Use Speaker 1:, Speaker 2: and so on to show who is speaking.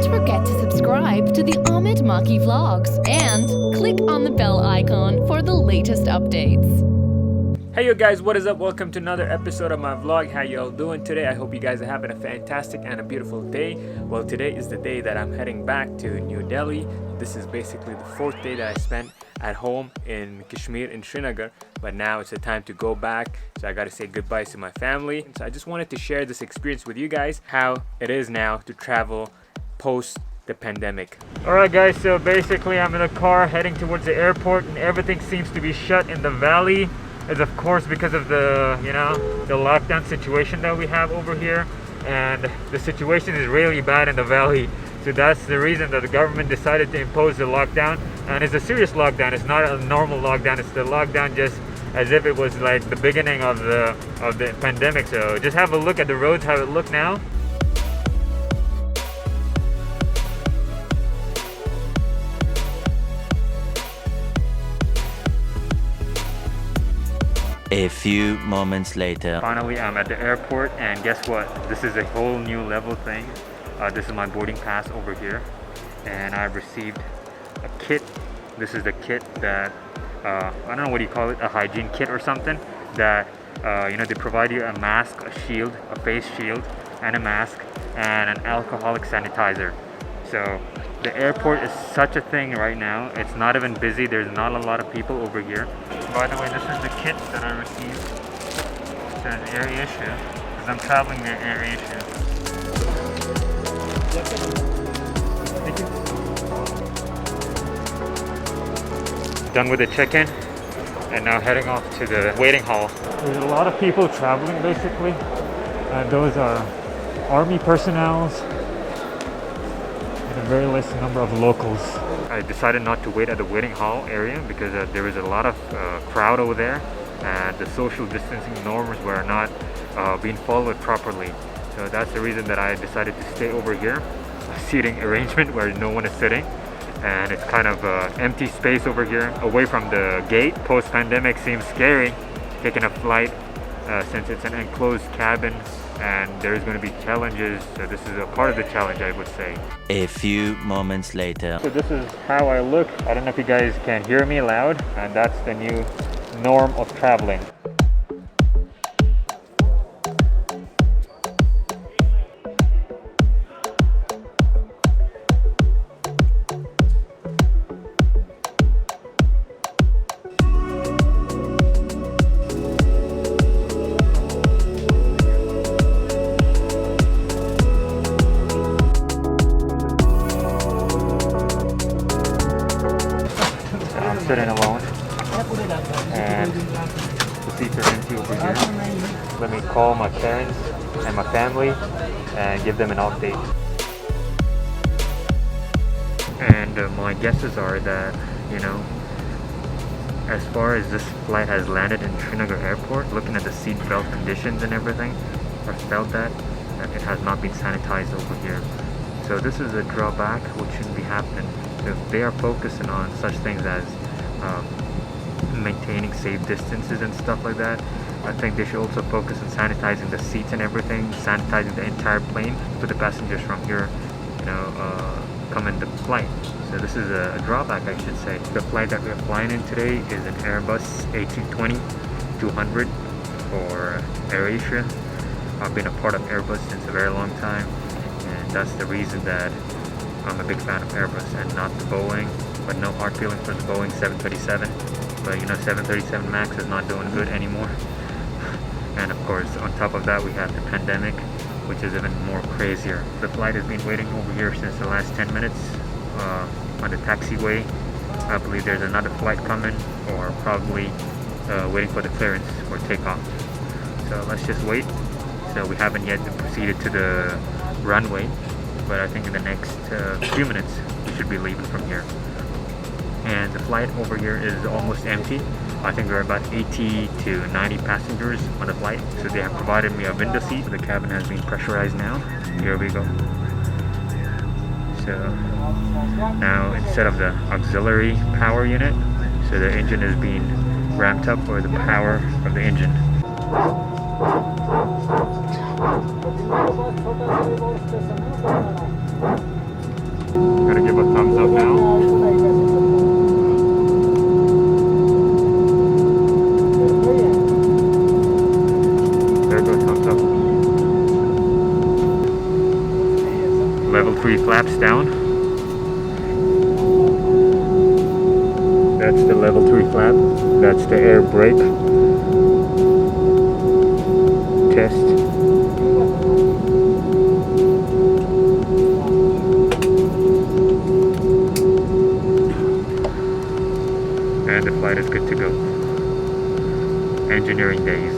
Speaker 1: Don't forget to subscribe to the Ahmed Makki vlogs and click on the bell icon for the latest updates.
Speaker 2: Hey yo guys, what is up? Welcome to another episode of my vlog. How y'all doing today? I hope you guys are having a fantastic and a beautiful day. Well, today is the day that I'm heading back to New Delhi. This is basically the fourth day that I spent at home in Kashmir in Srinagar, but now it's the time to go back, so I gotta say goodbye to my family. So I just wanted to share this experience with you guys, how it is now to travel post the pandemic. Alright guys, so basically I'm in a car heading towards the airport and everything seems to be shut in the valley. Is of course because of the the lockdown situation that we have over here, and the situation is really bad in the valley, so that's the reason that the government decided to impose the lockdown. And it's a serious lockdown, it's not a normal lockdown, it's the lockdown just as if it was like the beginning of the pandemic. So just have a look at the roads, how it look now.
Speaker 3: A few moments later.
Speaker 2: Finally, I'm at the airport, and guess what? This is a whole new level thing. This is my boarding pass over here, and I've received a kit. This is the kit that I don't know what you call it, a hygiene kit or something. That they provide you a mask, a shield, a face shield, and a mask, and an alcoholic sanitizer. So the airport is such a thing right now. It's not even busy. There's not a lot of people over here. By the way, this is the kit that I received. It says AirAsia, because I'm traveling near AirAsia. Thank you. Done with the check-in, and now heading off to the waiting hall. There's a lot of people traveling basically, and those are army personnels and a very less number of locals. I decided not to wait at the waiting hall area because there was a lot of crowd over there, and the social distancing norms were not being followed properly. So that's the reason that I decided to stay over here, a seating arrangement where no one is sitting, and it's kind of empty space over here away from the gate. Post-pandemic seems scary taking a flight since it's an enclosed cabin, and there's going to be challenges, so this is a part of the challenge, I would say.
Speaker 3: A few moments later.
Speaker 2: So this is how I look. I don't know if you guys can hear me loud, and that's the new norm of traveling. Sitting alone, and the seats are empty over here. Let me call my parents and my family and give them an update. And my guesses are that, as far as this flight has landed in Srinagar airport, looking at the seat belt conditions and everything, I felt that it has not been sanitized over here. So this is a drawback which shouldn't be happening. If they are focusing on such things as maintaining safe distances and stuff like that, I think they should also focus on sanitizing the seats and everything, sanitizing the entire plane for the passengers from here, come in the flight. So this is a drawback, I should say. The flight that we're flying in today is an Airbus A320-200 for AirAsia. I've been a part of Airbus since a very long time, and that's the reason that I'm a big fan of Airbus and not the Boeing. But no hard feelings for the Boeing 737. But 737 MAX is not doing good anymore. And of course, on top of that, we have the pandemic, which is even more crazier. The flight has been waiting over here since the last 10 minutes on the taxiway. I believe there's another flight coming, or probably waiting for the clearance for takeoff. So let's just wait. So we haven't yet proceeded to the runway, but I think in the next few minutes we should be leaving from here. And the flight over here is almost empty. I think there are about 80 to 90 passengers on the flight, so they have provided me a window seat. The cabin has been pressurized now. Here we go. So now instead of the auxiliary power unit, so the engine is being ramped up for the power of the engine. Level 3 flaps down. That's the level 3 flap. That's the air brake test. And the flight is good to go. Engineering days.